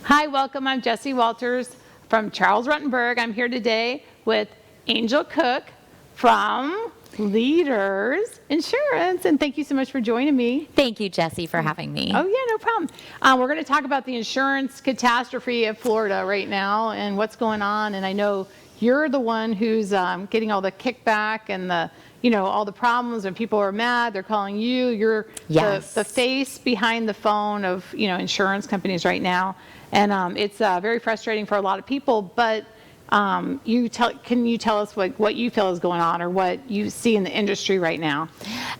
Hi, welcome. I'm Jessie Walters from Charles Rutenberg. I'm here today with Angel Cook from Leaders Insurance, and thank you so much for joining me. Thank you, Jessie, for having me. Oh, yeah, no problem. We're going to talk about the insurance catastrophe of Florida right now and what's going on, and I know you're the one who's getting all the kickback and the all the problems. When people are mad, they're calling you. You're Yes. the face behind the phone of insurance companies right now, and it's very frustrating for a lot of people. But can you tell us what you feel is going on or what you see in the industry right now?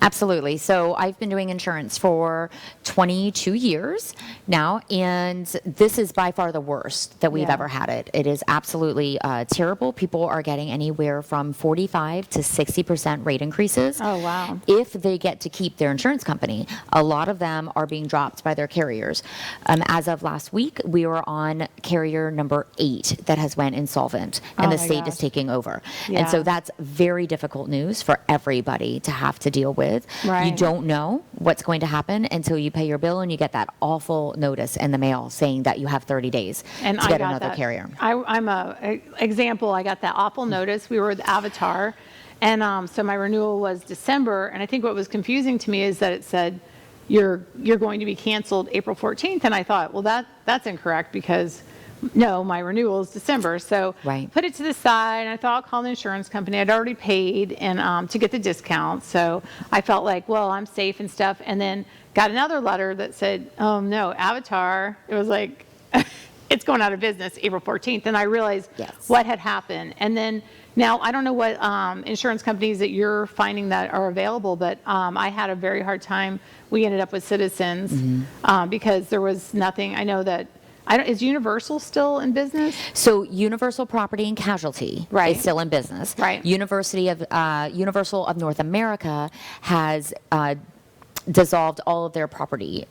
Absolutely. So I've been doing insurance for 22 years now, and this is by far the worst that we've ever had it. It is absolutely terrible. People are getting anywhere from 45 to 60% rate increases. Oh, wow. If they get to keep their insurance company. A lot of them are being dropped by their carriers. As of last week, we were on carrier number 8 that has went insolvent, and the state is taking over. Yeah. And so that's very difficult news for everybody to have to deal with. Right. You don't know what's going to happen until you pay your bill and you get that awful notice in the mail saying that you have 30 days And to I get got another that. carrier. I'm a example. I got that awful notice. We were with Avatar, and so my renewal was December. And I think what was confusing to me is that it said you're going to be canceled April 14th, and I thought, well, that's incorrect because no, my renewal is December. So Right. put it to the side, and I thought I'll call the insurance company. I'd already paid and to get the discount, so I felt like, well, I'm safe and stuff. And then got another letter that said, oh no, Avatar. It was like it's going out of business April 14th, and I realized what had happened. And then now I don't know what insurance companies that you're finding that are available, but I had a very hard time. We ended up with Citizens because there was nothing. I know that. Is Universal still in business? So Universal Property and Casualty is still in business. Right. Universal of North America has dissolved all of their property,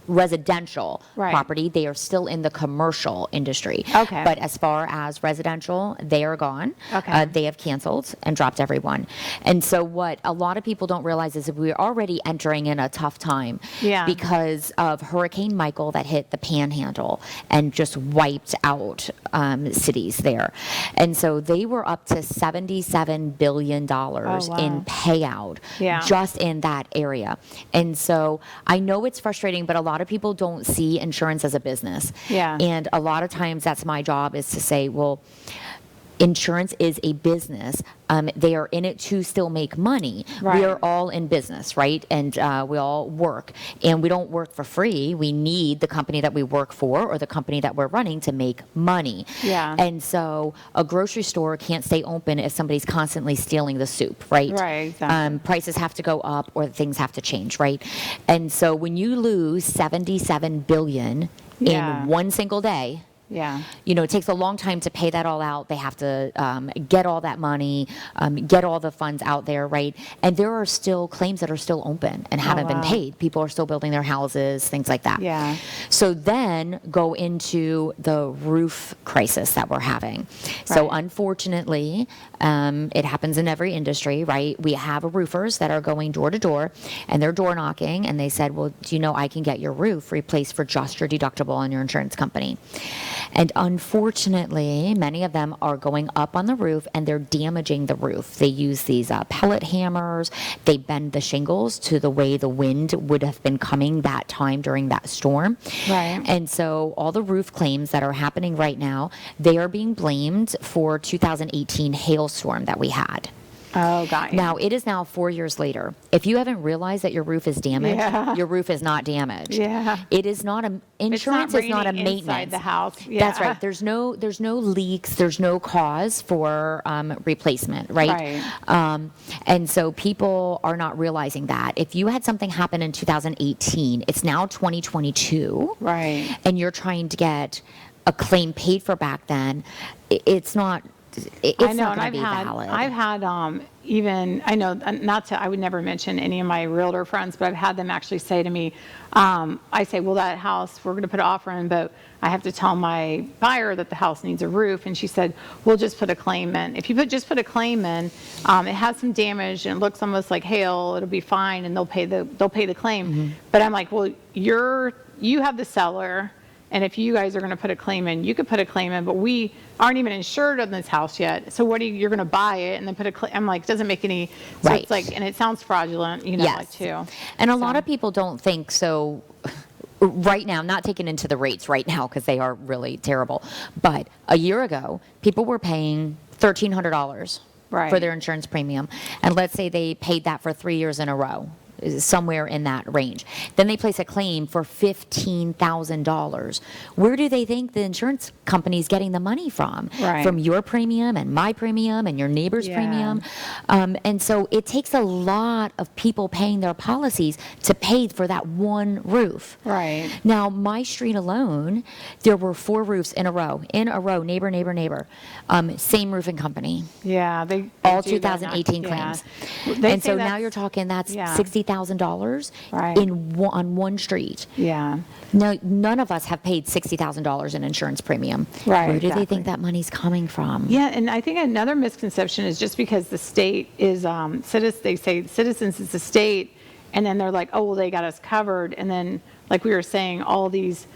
residential property. They are still in the commercial industry. Okay. But as far as residential, they are gone. Okay. They have canceled and dropped everyone. And so what a lot of people don't realize is that we're already entering in a tough time because of Hurricane Michael that hit the Panhandle and just wiped out cities there. And so they were up to $77 billion in payout just in that area. And so I know it's frustrating, but a lot of people don't see insurance as a business. Yeah. And a lot of times that's my job, is to say, well, insurance is a business. They are in it to still make money. Right. We are all in business, right? And we all work. And we don't work for free. We need the company that we work for or the company that we're running to make money. Yeah. And so a grocery store can't stay open if somebody's constantly stealing the soup, right? Right, exactly. Prices have to go up or things have to change, right? And so when you lose $77 billion in one single day, it takes a long time to pay that all out. They have to get all that money, get all the funds out there, right? And there are still claims that are still open and haven't been paid. People are still building their houses, things like that. Yeah. So then go into the roof crisis that we're having. So unfortunately, it happens in every industry, right? We have roofers that are going door to door and they're door knocking, and they said, well, do you know I can get your roof replaced for just your deductible on your insurance company? And unfortunately, many of them are going up on the roof and they're damaging the roof. They use these pellet hammers. They bend the shingles to the way the wind would have been coming that time during that storm. Right. And so all the roof claims that are happening right now, they are being blamed for 2018 hailstorm that we had. Oh, got you. Now, it is now 4 years later. If you haven't realized that your roof is damaged, your roof is not damaged. Yeah. It is not a, insurance is not a maintenance. Inside the house. Yeah. That's right. There's no leaks. There's no cause for replacement, right? And so people are not realizing that. If you had something happen in 2018, it's now 2022. Right. And you're trying to get a claim paid for back then, it's not. It's not going to be valid. I've had even, I know, I would never mention any of my realtor friends, but I've had them actually say to me, I say, well, that house, we're going to put an offer in, but I have to tell my buyer that the house needs a roof. And she said, we'll just put a claim in. If you just put a claim in, it has some damage and it looks almost like hail, it'll be fine and they'll pay the claim. But I'm like, well, you have the seller, and if you guys are going to put a claim in, you could put a claim in, but we aren't even insured on this house yet. So what are you're going to buy it and then put a claim? I'm like, it doesn't make any, so Right. it's like, and it sounds fraudulent, you know, Yes. like too. And a lot of people don't think so. Right now, not taking into the rates right now because they are really terrible. But a year ago, people were paying $1,300 for Right. their insurance premium. And let's say they paid that for 3 years in a row, somewhere in that range. Then they place a claim for $15,000. Where do they think the insurance company's getting the money from? Right. From your premium and my premium and your neighbor's Yeah. premium. And so it takes a lot of people paying their policies to pay for that one roof. Right. Now, my street alone, there were 4 roofs in a row, neighbor, neighbor, neighbor. Same roofing company. Yeah. They All do that, 2018 yeah. claims. They And say so now that's- you're talking that's yeah. $60,000 Right. on one street. Yeah. Now, none of us have paid $60,000 in insurance premium. Right, Where do they exactly. think that money's coming from? Yeah, and I think another misconception is just because the state is, they say Citizens is the state, and then they're like, oh, well, they got us covered. And then, like we were saying, all these,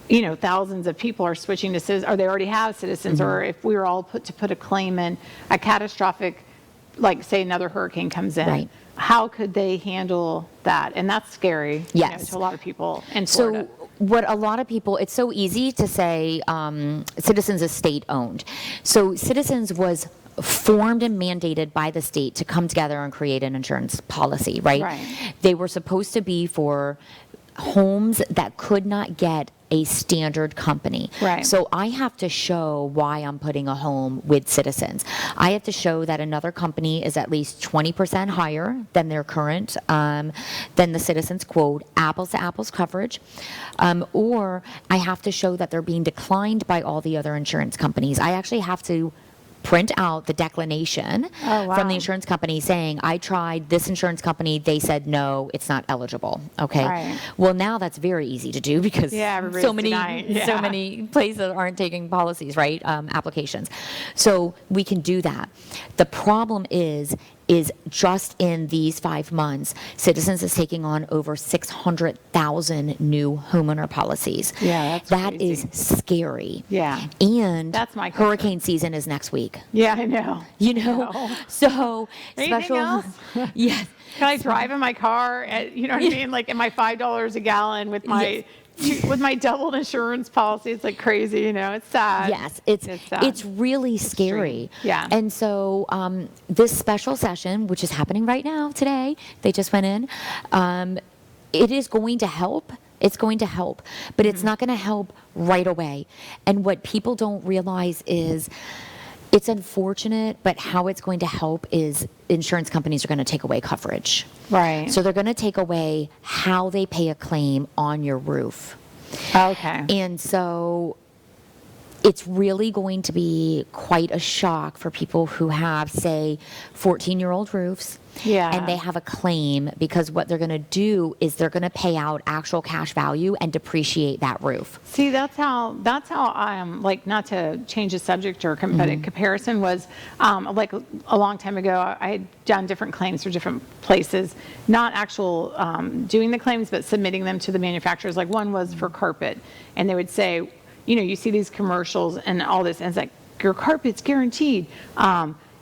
you know, thousands of people are switching to Citizens, or they already have Citizens, or if we were all put a claim in a catastrophic, like say another hurricane comes in. Right. How could they handle that? And that's scary, you know, Yes. to a lot of people in Florida. So what a lot of people, it's so easy to say Citizens is state-owned. So Citizens was formed and mandated by the state to come together and create an insurance policy, right? Right. They were supposed to be for homes that could not get a standard company. Right. So I have to show why I'm putting a home with Citizens. I have to show that another company is at least 20% higher than their current, than the Citizens quote, apples to apples coverage. Or I have to show that they're being declined by all the other insurance companies. I actually have to print out the declination Oh, wow. from the insurance company saying, I tried this insurance company, they said no, it's not eligible. Okay. Right. Well, now that's very easy to do because Yeah, so everybody's many denying. so Yeah. many places aren't taking policies, right? Applications. So we can do that. The problem is just in these 5 months, Citizens is taking on over 600,000 new homeowner policies. Yeah, that's That crazy. is scary. Yeah. And That's my concern. hurricane season is next week. Yeah, I know. You know, No. so Anything special. else? Yes. Can I drive in my car at, you know what I mean? Like, am I $5 a gallon with my, with my doubled insurance policy? It's like crazy, you know, it's sad. Yes, it's sad. really scary. Yeah. And so this special session, which is happening right now today, they just went in. It is going to help. It's going to help, but it's not going to help right away. And what people don't realize is it's unfortunate, but how it's going to help is insurance companies are going to take away coverage. Right. So they're going to take away how they pay a claim on your roof. Okay. And so it's really going to be quite a shock for people who have, say, 14-year-old roofs. Yeah. And they have a claim because what they're going to do is they're going to pay out actual cash value and depreciate that roof. See, that's how like, not to change the subject or but a comparison was, like a long time ago, I had done different claims for different places, not actual doing the claims, but submitting them to the manufacturers. Like one was for carpet, and they would say, you know, you see these commercials and all this, and it's like, your carpet's guaranteed.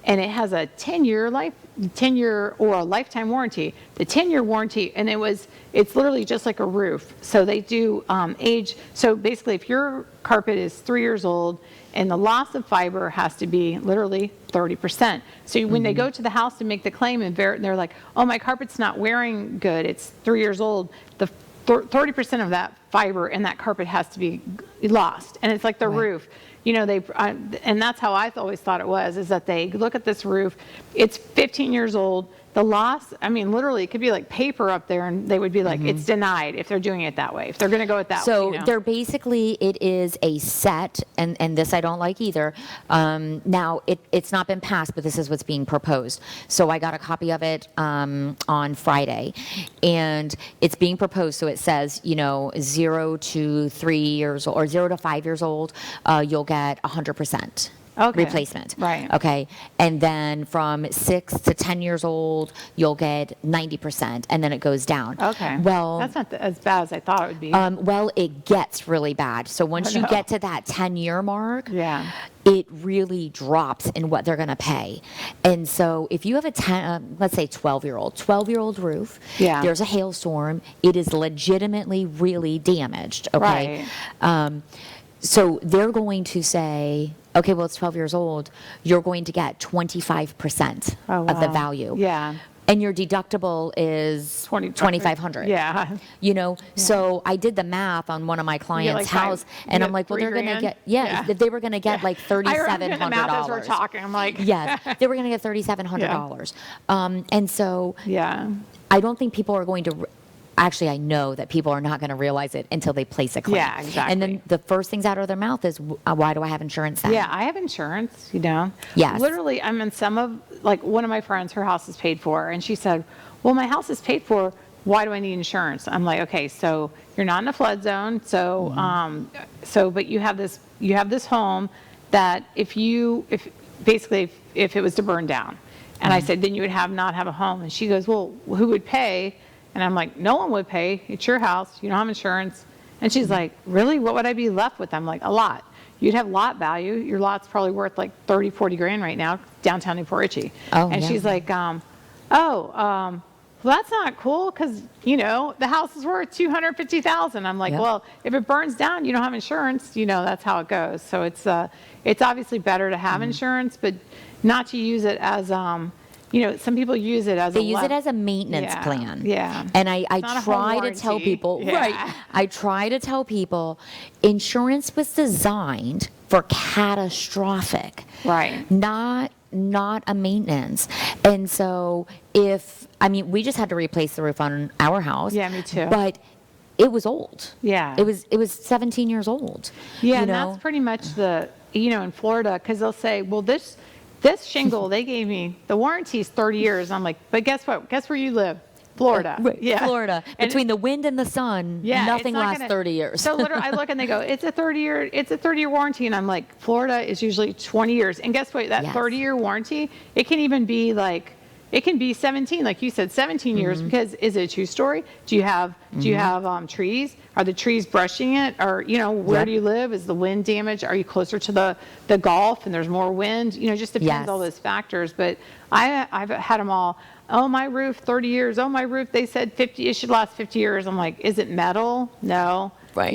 And it has a 10-year or a lifetime warranty. The 10-year warranty, and it's literally just like a roof. So they do age. So basically, if your carpet is 3 years old, and the loss of fiber has to be literally 30%. So when they go to the house to make the claim, and they're like, oh, my carpet's not wearing good. It's 3 years old. The 30% of that fiber in that carpet has to be lost. And it's like the roof. You know, and that's how I always thought it was, is that they look at this roof, it's 15 years old, the loss, I mean, literally, it could be like paper up there, and they would be like, it's denied if they're doing it that way, if they're going to go it that way. So You know? they're basically, it is a set, and this I don't like either. Now, it's not been passed, but this is what's being proposed. So I got a copy of it on Friday, and it's being proposed, so it says, you know, 0 to 3 years old, or 0 to 5 years old, you'll get 100%. replacement. Right. Okay. And then from 6 to 10 years old, you'll get 90%, and then it goes down. Okay. Well, that's not as bad as I thought it would be. well, it gets really bad. So once you get to that 10-year mark, Yeah. it really drops in what they're going to pay. And so if you have a let's say 12-year-old roof, Yeah. there's a hailstorm, it is legitimately really damaged. Okay. Right. So they're going to say, okay, well, it's 12 years old. You're going to get 25% Oh, of the wow. value. Yeah. And your deductible is 2,500. Yeah. So I did the math on one of my clients' like house, you and get I'm like, well, they're going to $3,000? get, Yeah. they were going to get like I remember doing $3,700. the math as we're talking. I'm like, Yes, they were going to get $3,700. And so yeah. I don't think people are going to. Actually, I know that people are not going to realize it until they place a claim. Yeah, exactly. And then the first things out of their mouth is, why do I have insurance then? Yeah, I have insurance, Yes. Literally, I'm in one of my friends, her house is paid for, and she said, well, my house is paid for, why do I need insurance? I'm like, okay, so you're not in a flood zone, so, but you have this home that if it was to burn down, and I said, then you would not have a home. And she goes, well, who would pay? And I'm like, no one would pay. It's your house. You don't have insurance. And she's like, really? What would I be left with? I'm like, a lot. You'd have lot value. Your lot's probably worth like 30, 40 grand right now, downtown Newport Richey. Oh, and yeah. she's like, well, that's not cool because, the house is worth $250,000. I'm like, Yep. well, if it burns down, you don't have insurance. That's how it goes. So it's obviously better to have insurance, but not to use it as, some people use it as They use it as a maintenance plan. Yeah. And I not a home try to tell warranty. people, Yeah. right. I try to tell people insurance was designed for catastrophic. Right. Not a maintenance. And so we just had to replace the roof on our house. Yeah, me too. But it was old. Yeah. It was 17 years old. Yeah, and that's pretty much in Florida, because they'll say, well, this shingle, they gave me, the warranty's 30 years. I'm like, but guess what? Guess where you live? Florida. Right, Yeah. Florida. Between the wind and the sun, Yeah, nothing it's not lasts gonna- 30 years. So literally, I look and they go, it's a 30-year warranty, and I'm like, Florida is usually 20 years, and guess what? That Yes. 30-year warranty, it can even be it can be 17, like you said, 17 years, because is it a two-story? Do you have trees? Are the trees brushing it? Or where Yep. do you live? Is the wind damage? Are you closer to the Gulf and there's more wind? Just depends Yes. all those factors. But I've had them all. Oh, my roof, 30 years. Oh, my roof, they said 50. It should last 50 years. I'm like, is it metal? No. Right.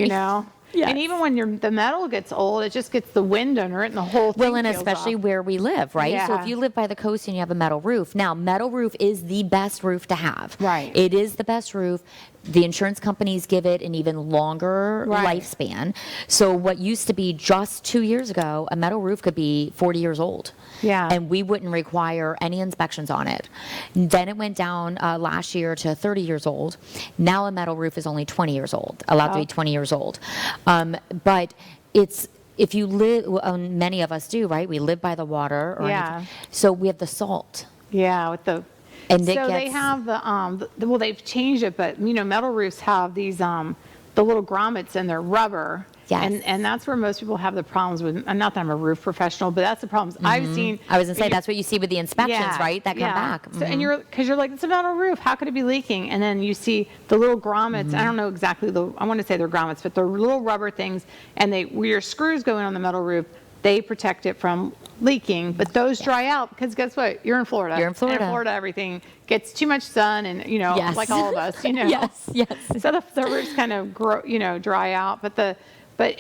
Yes. And even when the metal gets old, it just gets the wind under it, and the whole thing Well, and peels especially off. where we live, right? So Yeah. if you live by the coast and you have a metal roof, now metal roof is the best roof to have. Right. It is the best roof. The insurance companies give it an even longer Right. lifespan. So what used to be just 2 years ago, a metal roof could be 40 years old. Yeah. And we wouldn't require any inspections on it. Then it went down last year to 30 years old. Now a metal roof is only 20 years old, allowed to be 20 years old. But if you live, many of us do, right? We live by the water. Or Yeah. anything. So we have the salt. Yeah, with the. And it so they gets- have well, they've changed it, but metal roofs have these the little grommets and they're rubber. Yes. And that's where most people have the problems with. Not that I'm a roof professional, but that's the problems I've seen. I was going to say, that's what you see with the inspections, Yeah, right? That come yeah. back. So, and because you're like, it's a metal roof. How could it be leaking? And then you see the little grommets. I don't know exactly I want to say they're grommets, but they're little rubber things. And where your screws go in on the metal roof, they protect it from leaking. But those dry out because guess what? You're in Florida. You're in Florida. And in Florida, everything gets too much sun, and Yes. like all of us, Yes, yes. So the roofs kind of grow, dry out,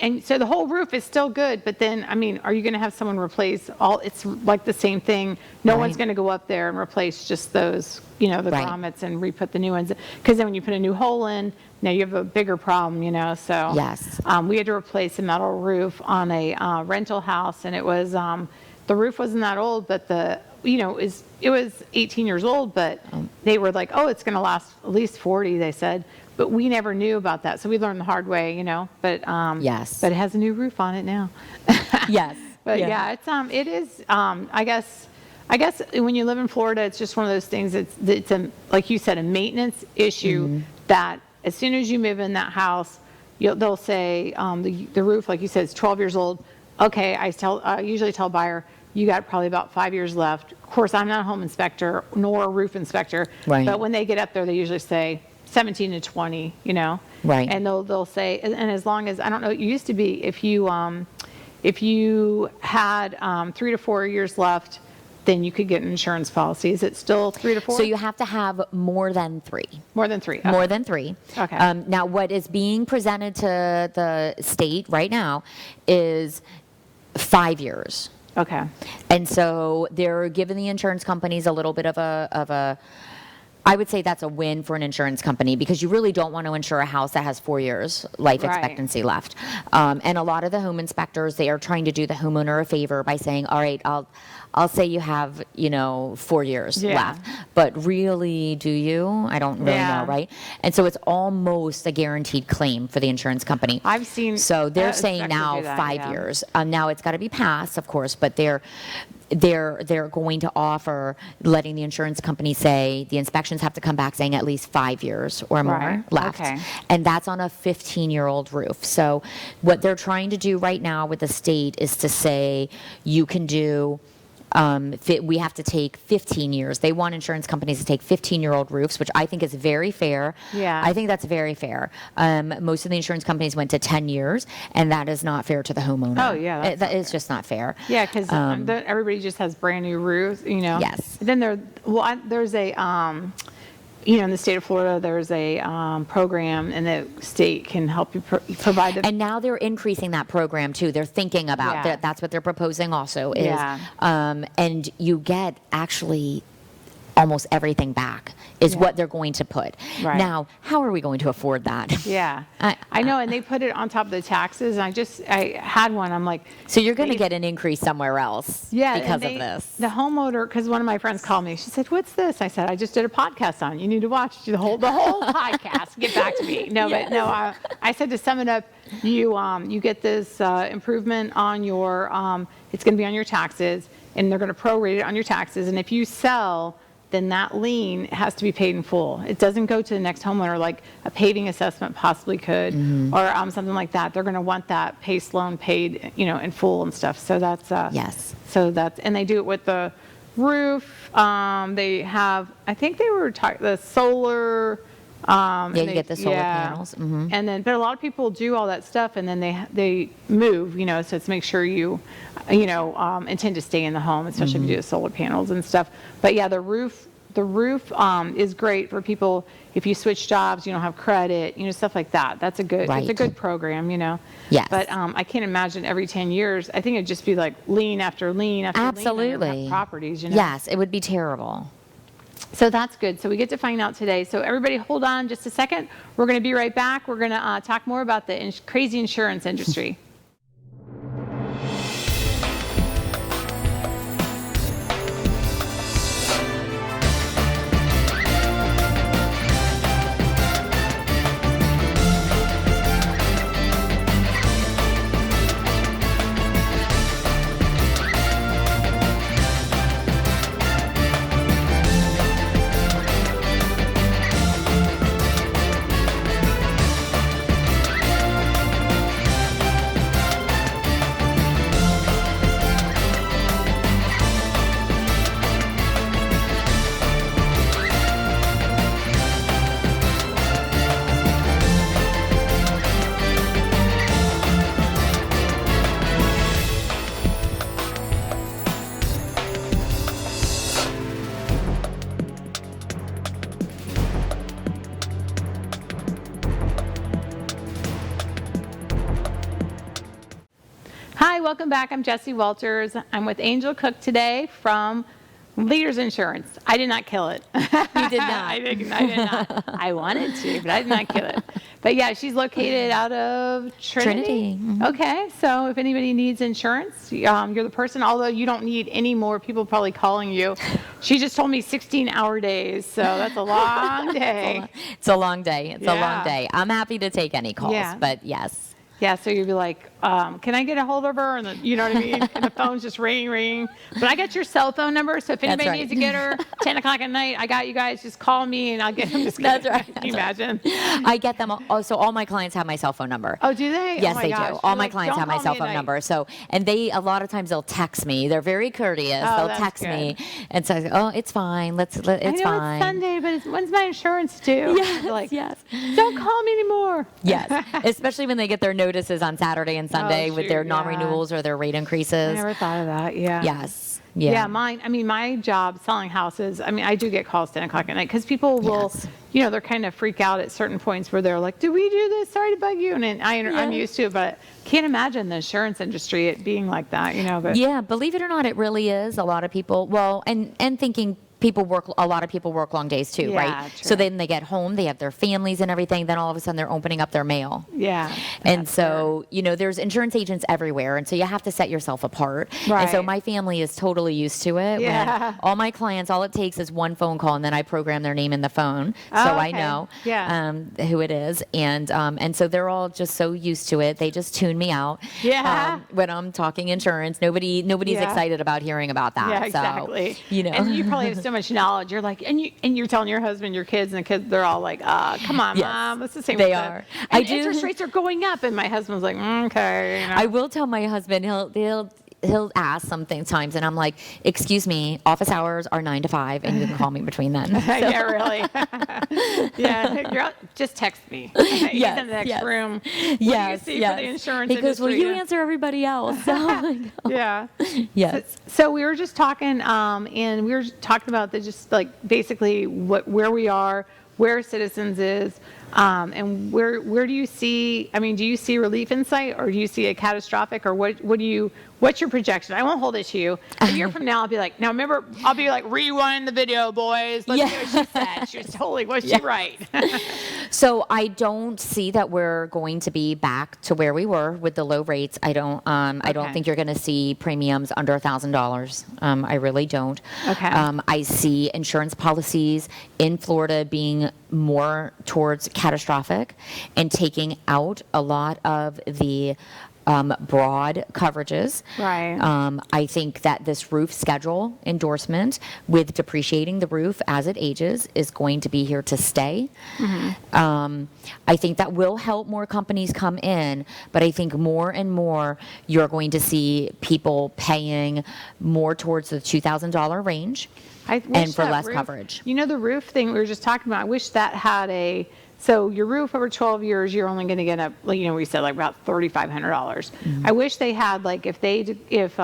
and so the whole roof is still good, but then, are you going to have someone replace it's like the same thing. No one's Right. going to go up there and replace just those, the Right. grommets and re-put the new ones. Because then when you put a new hole in, now you have a bigger problem, so. Yes. We had to replace a metal roof on a rental house, and it was, the roof wasn't that old, but it was 18 years old, but they were like, oh, it's going to last at least 40, they said. But we never knew about that, so we learned the hard way, But Yes. But it has a new roof on it now. Yes. But yeah, it is. I guess when you live in Florida, it's just one of those things. It's like you said, a maintenance issue that as soon as you move in that house, they'll say the roof, like you said, is 12 years old. okay, I usually tell a buyer, you got probably about 5 years left. Of course, I'm not a home inspector nor a roof inspector, Right. but when they get up there, they usually say 17 to 20, you know? Right. And they'll say, and as long as, I don't know, it used to be if you had 3 to 4 years left, then you could get an insurance policy. Is it still 3 to 4? So you have to have more than 3. More than 3. Okay. More than 3. Okay. Now, what is being presented to the state right now is 5 years. Okay. And so they're giving the insurance companies a little bit of a I would say that's a win for an insurance company, because you really don't want to insure a house that has 4 years life Right. expectancy left. And a lot of the home inspectors, they are trying to do the homeowner a favor by saying, all right, I'll say you have, 4 years Yeah. left, but really, do you? I don't really Yeah. know, right? And so it's almost a guaranteed claim for the insurance company. I've seen So they're saying inspectors now do that, 5 yeah. years. Now it's got to be passed, of course, but they're going to offer letting the insurance company say the inspections have to come back saying at least 5 years or more Right. left. Okay. And that's on a 15-year-old roof. So what they're trying to do right now with the state is to say you can do we have to take 15 years. They want insurance companies to take 15-year-old roofs, which I think is very fair. Yeah. I think that's very fair. Most of the insurance companies went to 10 years, and that is not fair to the homeowner. Oh, yeah, that's That is just not fair. Yeah, because everybody just has brand new roofs, Yes. Then there's a, in the state of Florida, there's a program, and the state can help you provide the. And now they're increasing that program too. They're thinking about Yeah. that. That's what they're proposing also is, Yeah. And you get actually almost everything back is Yeah. what they're going to put. Right. Now, how are we going to afford that? Yeah, I know, and they put it on top of the taxes. And I had one. I'm like, So you're going to get an increase somewhere else yeah, and because of this. The homeowner, because one of my friends called me. She said, "What's this?" I said, "I just did a podcast on it. You need to watch the whole podcast. Get back to me." No, Yes. but no. I said, to sum it up, you get this improvement on your. It's going to be on your taxes, and they're going to prorate it on your taxes. And if you sell, then that lien has to be paid in full. It doesn't go to the next homeowner like a paving assessment possibly could, or something like that. They're going to want that PACE loan paid, in full and stuff. So that's Yes. So that's, and they do it with the roof. They have, I think they were the solar. Yeah, you get the solar panels. Mhm. And then, but a lot of people do all that stuff, and then they move. So it's make sure you, intend to stay in the home, especially if you do the solar panels and stuff. But yeah, the roof is great for people if you switch jobs, you don't have credit, stuff like that. That's a good, it's a Right. good program, Yes. But I can't imagine every 10 years. I think it'd just be like lien after lien after lien on Absolutely. your properties, Yes, it would be terrible. So that's good. So we get to find out today. So everybody hold on just a second. We're going to be right back. We're going to talk more about the crazy insurance industry. Hi, welcome back. I'm Jessie Walters. I'm with Angel Cook today from Leaders Insurance. I did not kill it. You did not. I did not. I wanted to, but I did not kill it. But yeah, she's located out of Trinity. Mhm. Okay, so if anybody needs insurance, you're the person, although you don't need any more people probably calling you. She just told me 16-hour days, so that's a long day. It's a long day. It's a long Yeah. day. I'm happy to take any calls, Yeah. but yes. Yeah, so you'd be like, can I get a hold of her? And you know what I mean? And the phone's just ringing. But I got your cell phone number, so if anybody right. needs to get her, 10 o'clock at night, I got you guys. Just call me and I'll get them. That's right. Can you imagine? I get them. So all my clients have my cell phone number. Oh, do they? Yes, Oh my they gosh. do. You're All my like, clients "Don't have my call cell me at phone night." number. So, and they, a lot of times they'll text me. They're very courteous. Oh, They'll that's text me good. and say, oh, it's fine. It's I know fine. it's Sunday, but when's my insurance due? Yes, Like, yes. don't call me anymore. Yes, especially when they get their notices on Saturday and Sunday with their shoot, non-renewals or their rate I increases. never thought of that. Yeah. Yes. Yeah, Yeah. my job selling houses, I do get calls 10 o'clock at night because people will, Yes. they're kind of freak out at certain points where they're like, do we do this? Sorry to bug you. And I'm used to it, but can't imagine the insurance industry, it being like that, but Yeah, believe it or not, it really is. A lot of people, and thinking a lot of people work long days too, Yeah, right? true. So then they get home, they have their families and everything, then all of a sudden they're opening up their mail. yeah. And so, there's insurance agents everywhere. And so you have to set yourself apart. And so Right. my family is totally used to it. Yeah. When all my clients, all it takes is one phone call and then I program their name in the phone. So Oh, I okay. know Yeah. who it is. And so they're all just so used to it. They just tune me out. Yeah. When I'm talking insurance, nobody's Yeah. excited about hearing about that. Yeah, So, exactly. you know. And you probably have so much knowledge. You're like, and you're telling your husband, your kids, and the kids, they're all like, come on, Yes, Mom. It's the same. they with are. The, I and do- interest rates are going up, and my husband's like, okay. I will tell my husband, he'll ask sometimes, and I'm like, excuse me, office hours are 9 to 5, and you can call me between then. Yeah, really. Yeah, just text me. He's Yes, in the next yes. room. Yes, What do you see yes. for the insurance He goes, well, industry? you answer everybody else. So I go, Yeah. yes. So we were just talking, and we were talking about just like basically where we are, where Citizens is, and where do you see? Do you see relief in sight, or do you see a catastrophic, or what's your projection? I won't hold it to you. A year from now, I'll be like, now remember, I'll be like, rewind the video, boys. Let's see what she said. She was totally, was she right? So I don't see that we're going to be back to where we were with the low rates. I don't Okay. think you're going to see premiums under $1,000. I really don't. Okay. I see insurance policies in Florida being more towards catastrophic and taking out a lot of the broad coverages. Right. I think that this roof schedule endorsement with depreciating the roof as it ages is going to be here to stay. I think that will help more companies come in, but I think more and more you're going to see people paying more towards the $2,000 range. I wish and for that less roof- coverage. The roof thing we were just talking about, I wish that had so your roof over 12 years, you're only going to get we said like about $3,500. I wish they had if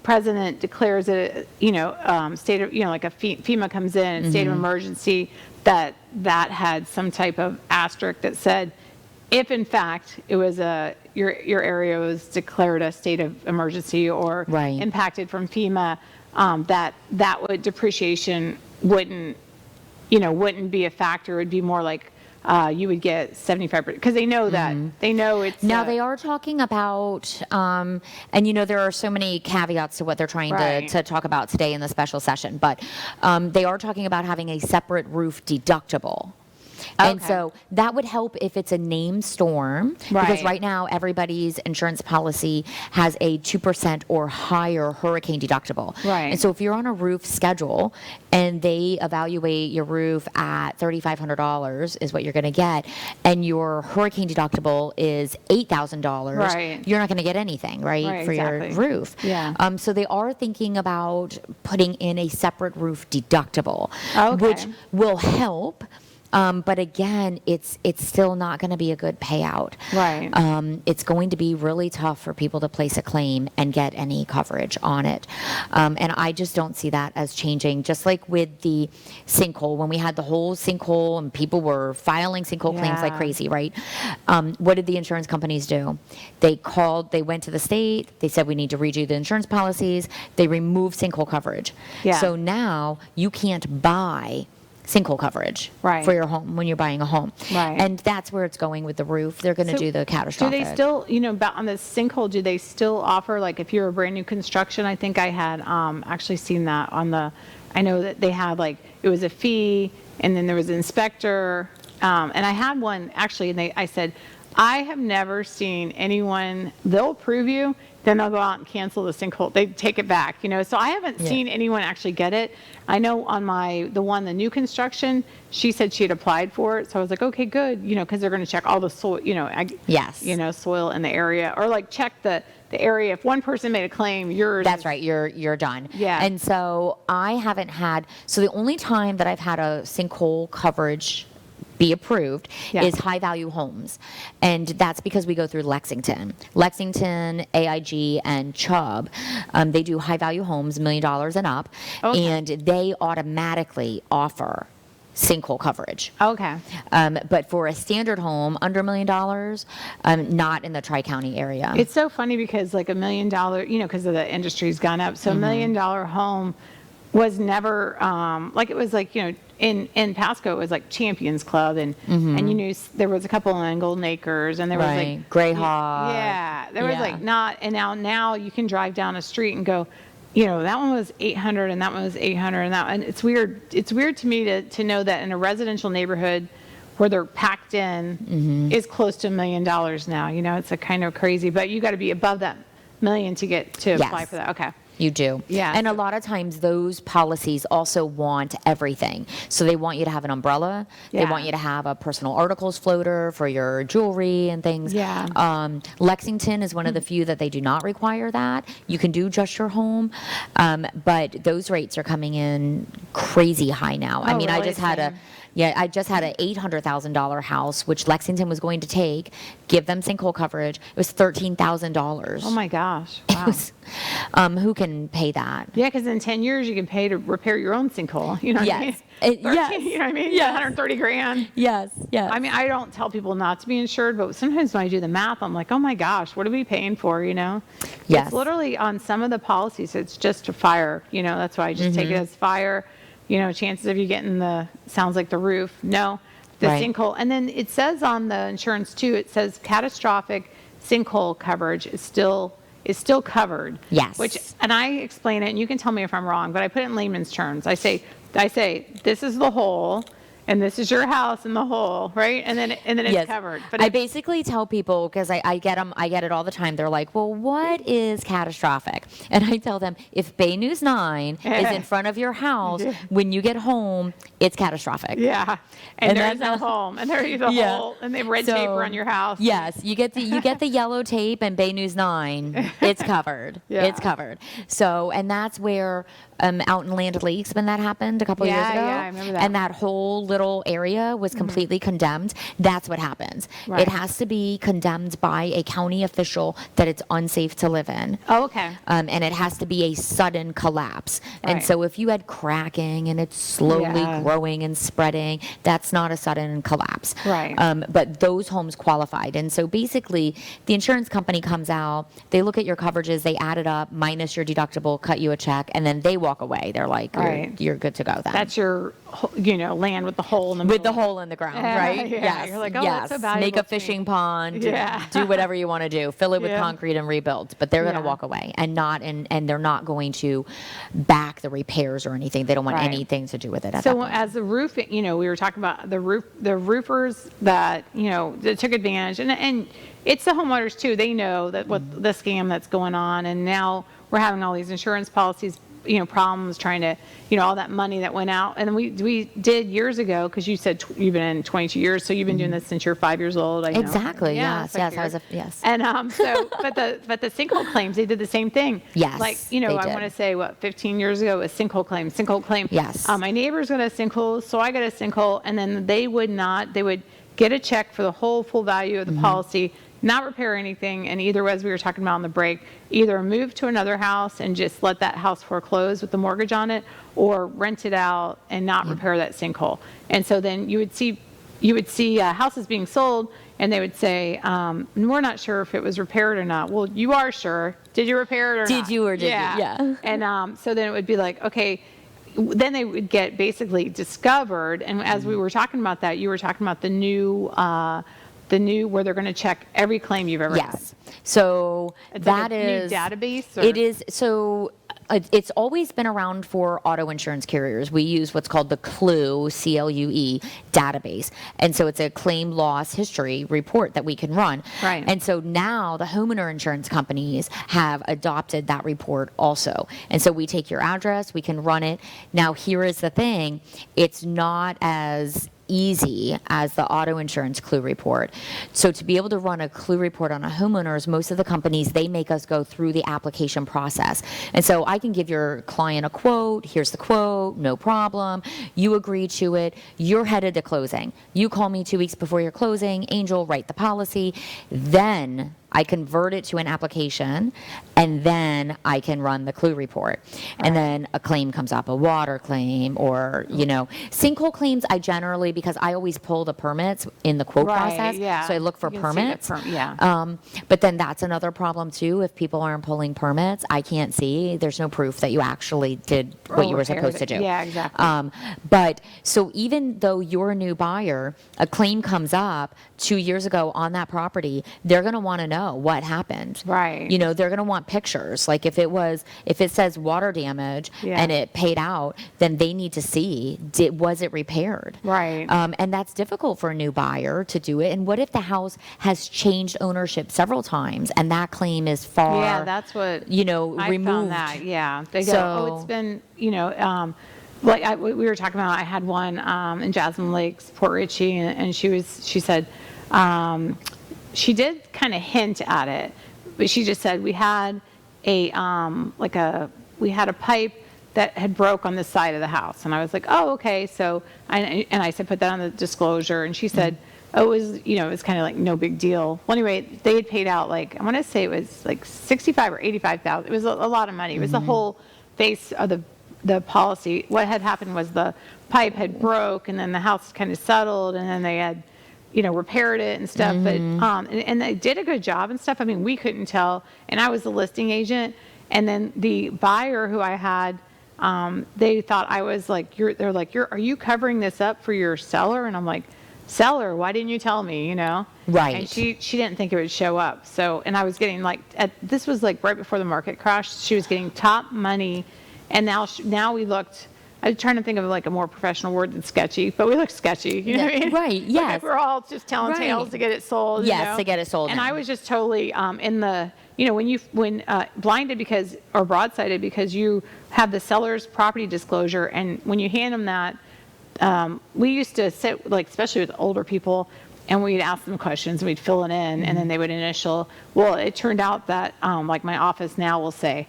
president declares it, state of, like a FEMA comes in, state of emergency, that had some type of asterisk that said, if in fact it was your area was declared a state of emergency or Right. impacted from FEMA, that depreciation wouldn't be a factor. It would be more like you would get 75%, because they know that. They know it's Now they are talking about, and there are so many caveats to what they're trying Right. to talk about today in the special session, but they are talking about having a separate roof deductible. And Okay. so that would help if it's a named storm, because Right. right now everybody's insurance policy has a 2% or higher hurricane deductible. Right. And so if you're on a roof schedule and they evaluate your roof at $3,500 is what you're going to get, and your hurricane deductible is $8,000, Right. you're not going to get anything, right, Right, for exactly. your roof. Yeah. So they are thinking about putting in a separate roof deductible, Okay. which will help. But again, it's still not going to be a good payout. Right. It's going to be really tough for people to place a claim and get any coverage on it. And I just don't see that as changing. Just like with the sinkhole, when we had the whole sinkhole and people were filing sinkhole claims like Yeah. crazy, right? What did the insurance companies do? They went to the state, they said we need to redo the insurance policies, they removed sinkhole coverage. Yeah. So now you can't buy sinkhole coverage Right. for your home when you're buying a home. Right. And that's where it's going with the roof. They're going to So do the catastrophic. Do they still, on the sinkhole, do they still offer, like if you're a brand new construction? I think I had actually seen that I know that they had it was a fee, and then there was an inspector, and I had one actually, and I said, I have never seen anyone, they'll approve you, then they'll go out and cancel the sinkhole. They take it back, So I haven't seen anyone actually get it. I know on the new construction, she said she had applied for it. So I was like, okay, good, because they're going to check all the soil, Yes. Soil in the area, or like check the area. If one person made a claim, yours. That's right. You're done. Yeah. And so I haven't had. So the only time that I've had a sinkhole coverage be approved is high value homes, and that's because we go through Lexington, AIG, and Chubb. They do high value homes, $1 million and up, and they automatically offer sinkhole coverage. Okay. But for a standard home under $1 million, not in the Tri-County area. It's so funny because like $1 million, because of the industry's gone up. So $1 million home was never it was like, in Pasco it was like Champions Club, and there was a couple in Golden Acres, and there was like Greyhawk. Yeah, there was like not, and now you can drive down a street and go, that one was 800 and that one was 800 and it's weird. It's weird to me to know that in a residential neighborhood where they're packed in is close to $1 million now. It's a kind of crazy, but you got to be above that million to apply for that. Okay. You do. Yeah. And a lot of times those policies also want everything. So they want you to have an umbrella. Yeah. They want you to have a personal articles floater for your jewelry and things. Yeah. Lexington is one of the few that they do not require that. You can do just your home. But those rates are coming in crazy high now. I mean, really? I just had an $800,000 house, which Lexington was going to give them sinkhole coverage. It was $13,000. Oh my gosh. Wow. Who can pay that? Yeah, because in 10 years you can pay to repair your own sinkhole. You know what I mean? Yes. You know what I mean? Yeah. 130 grand. Yes. Yes. I mean, I don't tell people not to be insured, but sometimes when I do the math, I'm like, oh my gosh, what are we paying for? Yes. It's literally on some of the policies, it's just a fire. That's why I just take it as fire. Chances of you getting sounds like the roof. No, the sinkhole. And then it says on the insurance too, it says catastrophic sinkhole coverage is still covered. Yes. And I explain it, and you can tell me if I'm wrong, but I put it in layman's terms. I say, this is the hole, and this is your house in the hole, right? And then it's covered. But I basically tell people, because I get it all the time. They're like, well, what is catastrophic? And I tell them, if Bay News 9 is in front of your house, when you get home, it's catastrophic. Yeah. And there's no home. And there's a hole, and they have red tape around your house. Yes. You get the yellow tape and Bay News 9, it's covered. Yeah. It's covered. So, and that's where out in Land Lakes, when that happened a couple years ago. Yeah, I remember that. And that whole little area was completely condemned. That's what happens. Right. It has to be condemned by a county official that it's unsafe to live in. Oh, okay. And it has to be a sudden collapse. And Right. so if you had cracking and it's slowly growing and spreading, that's not a sudden collapse. Right. But those homes qualified. And so basically, the insurance company comes out, they look at your coverages, they add it up, minus your deductible, cut you a check, and then they walk away. They're like, you're good to go then. That's your, land with the hole in the middle. With the hole in the ground, right? Yeah. Yes. You're like, oh, yes. that's so valuable Make a to me. fishing pond. Yeah. Do whatever you want to do. Fill it with Yeah. concrete and rebuild. But they're going to walk away and they're not going to back the repairs or anything. They don't want Right. anything to do with it. At So that point. as the roof, we were talking about the roofers that, that took advantage, and it's the homeowners too. They know that what the scam that's going on, and now we're having all these insurance policies, problems trying to, all that money that went out. And we did years ago, because you said you've been in 22 years, so you've been doing this since you're 5 years old. I know. Exactly. Yeah, Yes. so I Yes. I was figured. yes. And but the sinkhole claims, they did the same thing. Yes, Like, they I did. want to say 15 years ago, a sinkhole claim. Yes. My neighbors got a sinkhole, so I got a sinkhole, and then they would get a check for the whole full value of the policy, not repair anything, and either, as we were talking about on the break, either move to another house and just let that house foreclose with the mortgage on it, or rent it out and not repair that sinkhole. And so then you would see houses being sold, and they would say, we're not sure if it was repaired or not. Well, you are sure. Did you repair it or not? Did you or did you? Yeah. And so then it would be like, okay, then they would get basically discovered. And as we were talking about that, you were talking about the new where they're going to check every claim you've ever had. Yes. So It's that like a is new database. Or? It is. So It's always been around for auto insurance carriers. We use what's called the CLUE, CLUE database. And so it's a claim loss history report that we can run. Right. And so now the homeowner insurance companies have adopted that report also. And so we take your address, we can run it. Now, here is the thing. It's not as easy as the auto insurance CLUE report. So to be able to run a CLUE report on a homeowner's, most of the companies, they make us go through the application process. And so I can give your client a quote, here's the quote, no problem. You agree to it, you're headed to closing. You call me 2 weeks before your closing, Angel, write the policy. Then I convert it to an application, and then I can run the CLUE report. And then a claim comes up, a water claim, or, sinkhole claims, I generally, because I always pull the permits in the quote process, so I look for permits. But then that's another problem too. If people aren't pulling permits, I can't see. There's no proof that you actually did what you were supposed to do. Yeah, exactly. But so even though you're a new buyer, a claim comes up 2 years ago on that property, they're going to want to know what happened. Right. They're going to want pictures. Like if it says water damage and it paid out, then they need to see, was it repaired? Right. And that's difficult for a new buyer to do it. And what if the house has changed ownership several times and that claim is far, that's what, removed? I found that, They go, it's been, like we were talking about, I had one in Jasmine Lakes, Port Richey, and she said, she did kind of hint at it, but she just said we had a pipe that had broke on the side of the house, and I was like, oh, okay. So I said put that on the disclosure, and she said, oh, it was kind of like no big deal. Well, anyway, they had paid out I want to say it was like 65 or 85,000. It was a lot of money. It was the whole face of the policy. What had happened was the pipe had broke, and then the house kind of settled, and then they had repaired it and stuff, but, and they did a good job and stuff. I mean, we couldn't tell, and I was the listing agent, and then the buyer who I had, they thought I was like, they're like, are you covering this up for your seller? And I'm like, seller, why didn't you tell me, Right. And she didn't think it would show up. So, and I was getting this was like right before the market crashed, she was getting top money, and now we looked, I was trying to think of like a more professional word than sketchy, but we look sketchy. You know what I mean? Right, yes. Like we're all just telling tales to get it sold. Yes, to get it sold. And I was just totally in the, when blinded or broadsided because you have the seller's property disclosure, and when you hand them that, we used to sit, especially with older people, and we'd ask them questions, and we'd fill it in, and then they would initial. Well, it turned out that, my office now will say,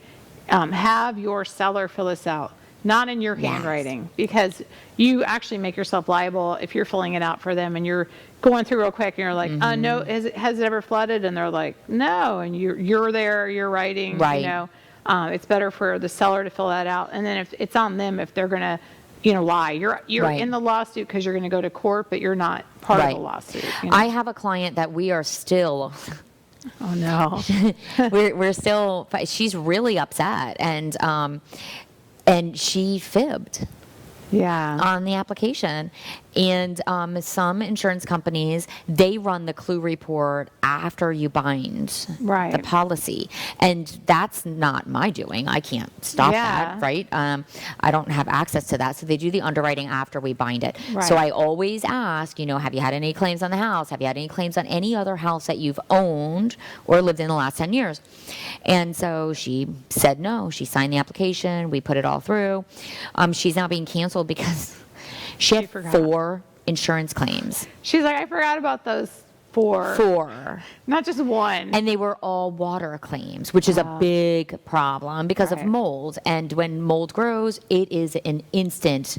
have your seller fill this out. Not in your handwriting, because you actually make yourself liable if you're filling it out for them and you're going through real quick and you're like, no, has it ever flooded? And they're like, no, and you're there, you're writing, it's better for the seller to fill that out. And then if it's on them, if they're going to, lie, you're in the lawsuit because you're going to go to court, but you're not part of the lawsuit. I have a client that we are still. Oh no. we're still. She's really upset, and she fibbed on the application. And some insurance companies, they run the CLUE report after you bind the policy. And that's not my doing. I can't stop that, right? I don't have access to that. So they do the underwriting after we bind it. Right. So I always ask, have you had any claims on the house? Have you had any claims on any other house that you've owned or lived in the last 10 years? And so she said no. She signed the application. We put it all through. She's now being canceled because she had 4 insurance claims. She's like, I forgot about those 4. 4. Not just 1. And they were all water claims, which is a big problem because of mold. And when mold grows, it is an instant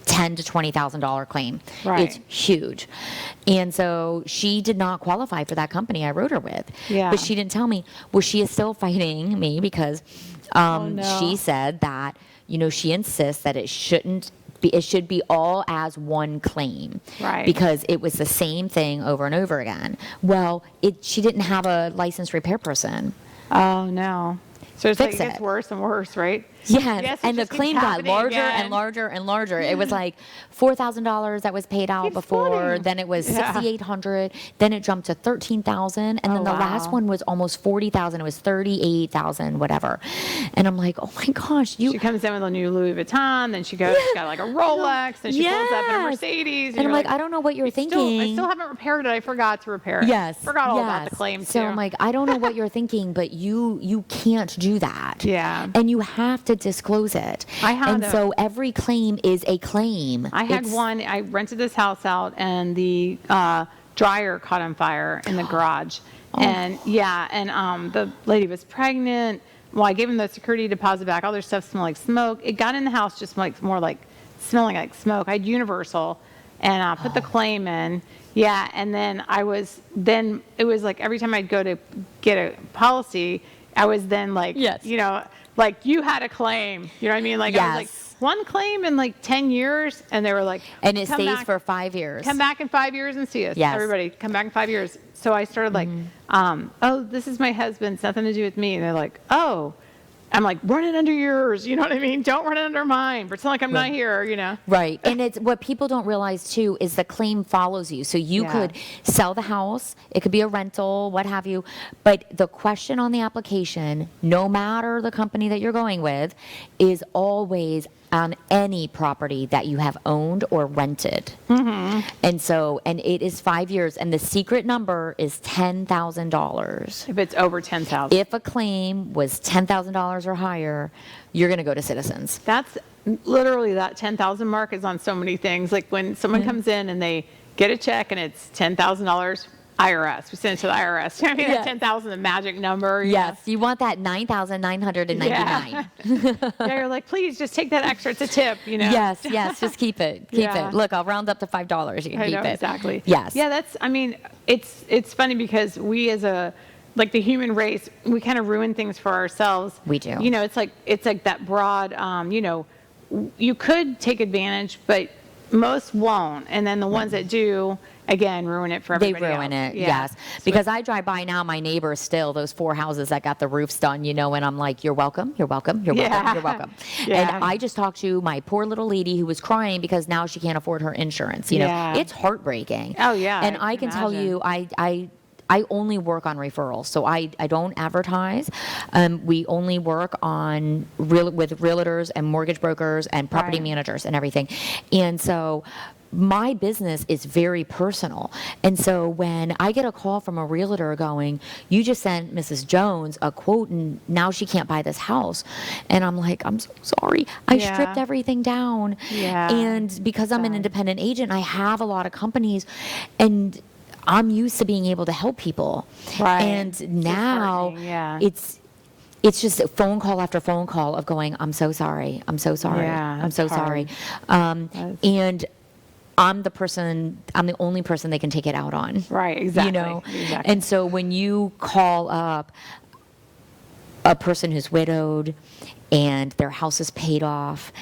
$10,000 to $20,000 claim. Right. It's huge. And so she did not qualify for that company I wrote her with. Yeah. But she didn't tell me. Well, she is still fighting me because she said that, she insists that it should be all as one claim, right? Because it was the same thing over and over again. Well, she didn't have a licensed repair person. Oh no. So it's like fix it gets it. worse and worse, right? Yes, Yes, it and the just keeps claim got happening larger again. and larger and larger. It was like $4,000 that was paid out Keeps before. flooding. Then it was Yeah. $6,800. Then it jumped to $13,000, and Oh, then the last wow. one was almost $40,000. It was $38,000, whatever. And I'm like, oh my gosh, She comes in with a new Louis Vuitton, then she goes, she's got like a Rolex, and she pulls up in a Yes. Mercedes. And I'm you're like, I don't know what you're I thinking. still haven't repaired it. I forgot to repair it. Yes. Forgot all about yes. the claim, too. So I'm like, I don't know what you're thinking, but you can't do that. Yeah. And you have to disclose it. I had And a- so every claim is a claim. I had It's- one, I rented this house out, and the dryer caught on fire in the garage. And the lady was pregnant. Well, I gave him the security deposit back. All their stuff smelled like smoke. It got in the house just like more like smelling like smoke. I had Universal, and put the claim in. Yeah, and then it was like every time I'd go to get a policy, I was then like, Yes. like you had a claim. You know what I mean? Like I was like, Yes. one claim in like 10 years, and they were like, And it "Come stays back- for 5 years. Come back in 5 years and see us. Yes. Everybody, come back in 5 years." So I started like, oh, this is my husband. It's nothing to do with me. And they're like, oh. I'm like, run it under yours. You know what I mean? Don't run it under mine. Pretend like I'm not here, Right. And it's what people don't realize too is the claim follows you. So you Yeah. could sell the house, it could be a rental, what have you. But the question on the application, no matter the company that you're going with, is always on any property that you have owned or rented. And it is 5 years, and the secret number is $10,000. If it's over 10,000. If a claim was $10,000 or higher, you're going to go to Citizens. That's literally that 10,000 mark is on so many things. Like when someone comes in and they get a check and it's $10,000 IRS, we send it to the IRS. I mean, Yeah. that 10,000 the magic number. Yes, you want that 9,999. Yeah, you're like, please just take that extra. It's a tip, Yes, just keep it. Keep Yeah. it. Look, I'll round up to $5. You can I keep know, it. exactly. Yes. Yeah, it's funny because we as like the human race, we kind of ruin things for ourselves. We do. It's like that broad, you could take advantage, but most won't. And then the ones that do, again, ruin it for They everybody ruin else. it, Yeah. yes. So Because I drive by now, my neighbors still, those 4 houses that got the roofs done, and I'm like, you're welcome, you're welcome, you're welcome, Yeah. you're welcome. Yeah. And I just talked to my poor little lady who was crying because now she can't afford her insurance. Yeah. It's heartbreaking. Oh, yeah, And I I can can tell imagine. you, I only work on referrals, so I don't advertise. We only work on with realtors and mortgage brokers and property Right. managers and everything. And so my business is very personal. And so when I get a call from a realtor going, you just sent Mrs. Jones a quote and now she can't buy this house. And I'm like, I'm so sorry. I Yeah. stripped everything down. Yeah. And because I'm an Sad. independent agent, I have a lot of companies, and I'm used to being able to help people. Right. And It's now disheartening, yeah. it's just a phone call after phone call of going, I'm so sorry. I'm so sorry. Yeah, I'm so it's sorry. That's- And I'm the only person they can take it out on. Right, exactly. Exactly. And so when you call up a person who's widowed and their house is paid off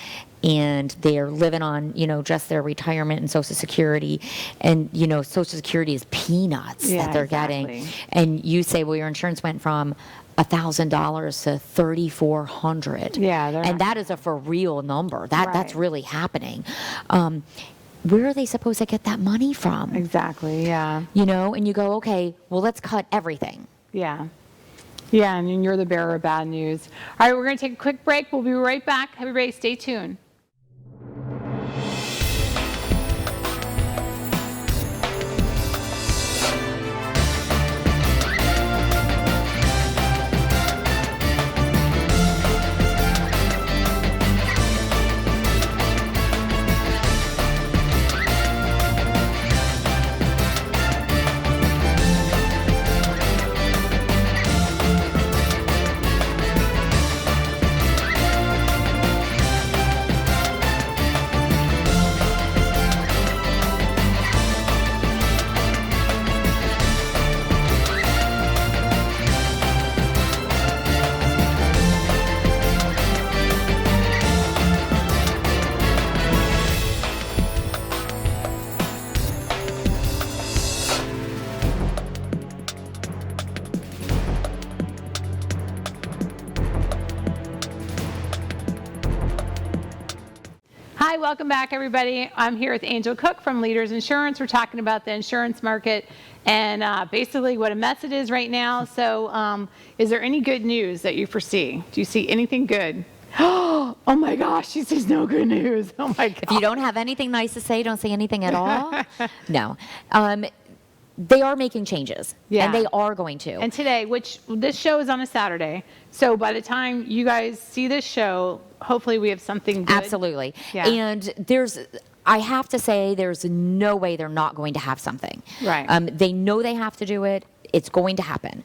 and they're living on, just their retirement and Social Security, and, Social Security is peanuts Yeah, that they're getting. exactly. And you say, well, your insurance went from $1,000 to $3,400. Yeah, they're and not- that is a for real number. That's Right. really happening. Where are they supposed to get that money from? Exactly, yeah. And you go, okay, well, let's cut everything. Yeah. Yeah, and you're the bearer of bad news. All right, we're going to take a quick break. We'll be right back. Everybody stay tuned. Hi, welcome back, everybody. I'm here with Angel Cook from Leaders Insurance. We're talking about the insurance market and basically what a mess it is right now. So is there any good news that you foresee? Do you see anything good? Oh my gosh, she sees no good news. Oh my God. If you don't have anything nice to say, don't say anything at all. No. They are making changes, and they are going to. And today, which this show is on a Saturday, so by the time you guys see this show, hopefully we have something good. Absolutely. Yeah. And I have to say, there's no way they're not going to have something. Right. They know they have to do it. It's going to happen.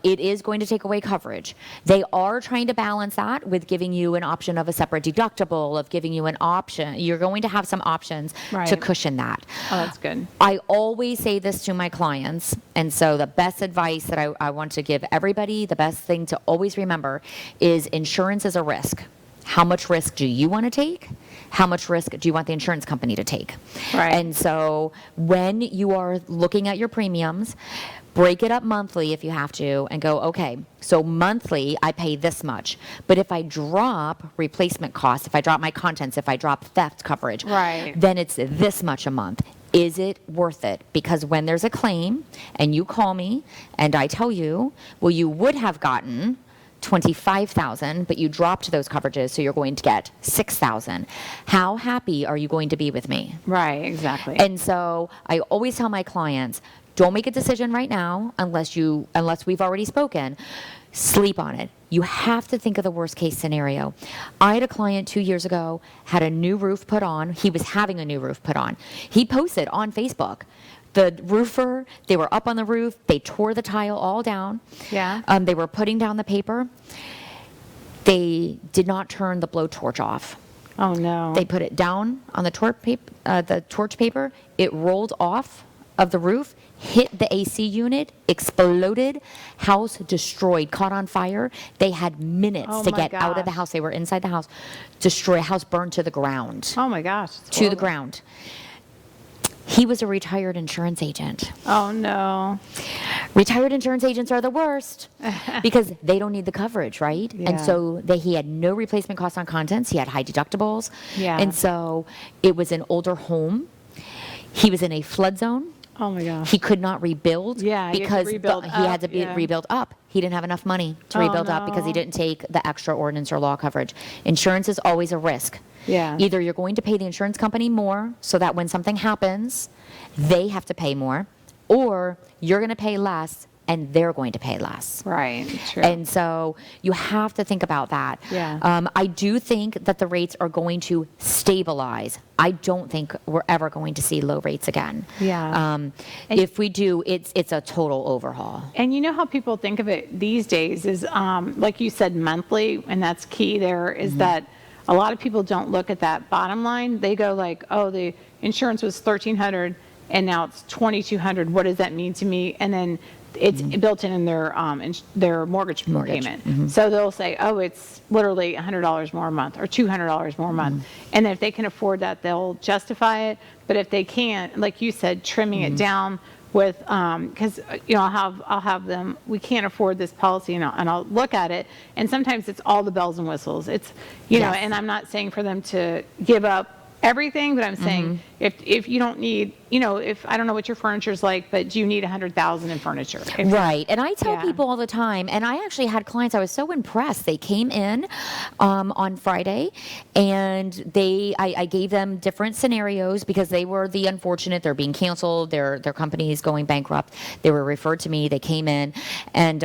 It is going to take away coverage. They are trying to balance that with giving you an option of a separate deductible, of giving you an option. You're going to have some options to cushion that. Oh, that's good. I always say this to my clients, and so the best advice that I want to give everybody, the best thing to always remember is insurance is a risk. How much risk do you want to take? How much risk do you want the insurance company to take? Right. And so when you are looking at your premiums, break it up monthly if you have to and go, okay, so monthly I pay this much. But if I drop replacement costs, if I drop my contents, if I drop theft coverage, then it's this much a month. Is it worth it? Because when there's a claim and you call me and I tell you, well, you would have gotten $25,000, but you dropped those coverages, so you're going to get $6,000. How happy are you going to be with me? Right, exactly. And so I always tell my clients, don't make a decision right now unless we've already spoken. Sleep on it. You have to think of the worst case scenario. I had a client 2 years ago, had a new roof put on. He was having a new roof put on. He posted on Facebook. The roofer, they were up on the roof. They tore the tile all down. Yeah. They were putting down the paper. They did not turn the blowtorch off. Oh no. They put it down on the torch paper. It rolled off of the roof, hit the AC unit, exploded, house destroyed, caught on fire. They had minutes to get out of the house. They were inside the house. House burned to the ground. Oh my gosh. To the ground. He was a retired insurance agent. Oh no. Retired insurance agents are the worst because they don't need the coverage, right? Yeah. And so he had no replacement costs on contents. He had high deductibles. Yeah. And so it was an older home. He was in a flood zone. Oh my gosh. He could not rebuild because he had to be rebuild up. He didn't have enough money to rebuild up because he didn't take the extra ordinance or law coverage. Insurance is always a risk. Yeah. Either you're going to pay the insurance company more so that when something happens, they have to pay more, or you're going to pay less and they're going to pay less. Right. True. And so you have to think about that. Yeah. I do think that the rates are going to stabilize. I don't think we're ever going to see low rates again. Yeah. If we do, it's a total overhaul. And you know how people think of it these days is, like you said, monthly, and that's key there, is that a lot of people don't look at that bottom line. They go like, oh, the insurance was $1,300 and now it's $2,200. What does that mean to me? And then it's built in their mortgage payment. So they'll say, oh, it's literally $100 more a month or $200 more a month. And if they can afford that, they'll justify it. But if they can't, like you said, trimming it down with, because I'll have them, we can't afford this policy, and I'll look at it, and sometimes it's all the bells and whistles. It's and I'm not saying for them to give up everything, but I'm saying if you don't need, if I don't know what your furniture is like, but do you need $100,000 in furniture? Right. And I tell people all the time, and I actually had clients, I was so impressed. They came in on Friday, and I gave them different scenarios because they were the unfortunate. They're being canceled. Their company is going bankrupt. They were referred to me. They came in, and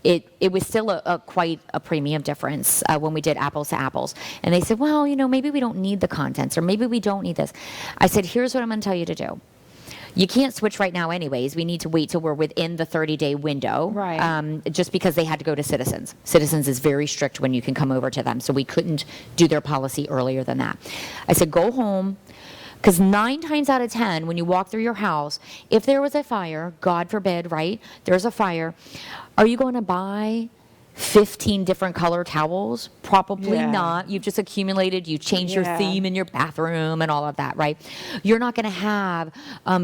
it was still quite a premium difference when we did apples to apples. And they said, well, maybe we don't need the contents, or maybe we don't need this. I said, here's what I'm going to tell you to do. You can't switch right now anyways. We need to wait till we're within the 30-day window. Right. Just because they had to go to Citizens. Citizens is very strict when you can come over to them. So we couldn't do their policy earlier than that. I said, go home. Because 9 times out of 10, when you walk through your house, if there was a fire, God forbid, right? There's a fire. Are you going to buy 15 different color towels? Probably Yeah. not. You've just accumulated, you changed your Yeah. theme in your bathroom and all of that, right? You're not going to have